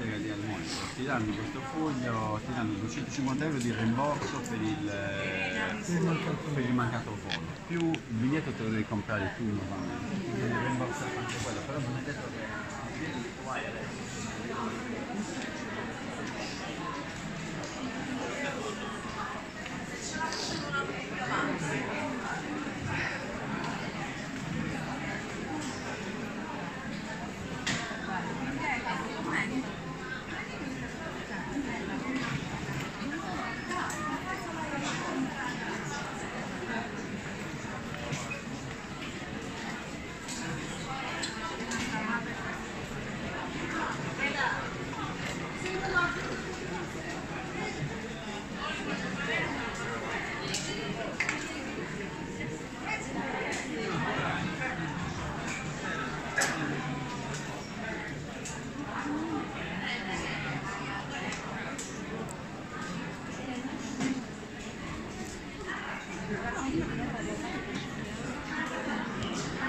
fregati al mondo, ti danno questo foglio, ti danno 250 euro di rimborso per il mancato volo, più il biglietto te lo devi comprare tu normalmente, devi rimborsare anche quello, però non è detto che il biglietto tu hai adesso.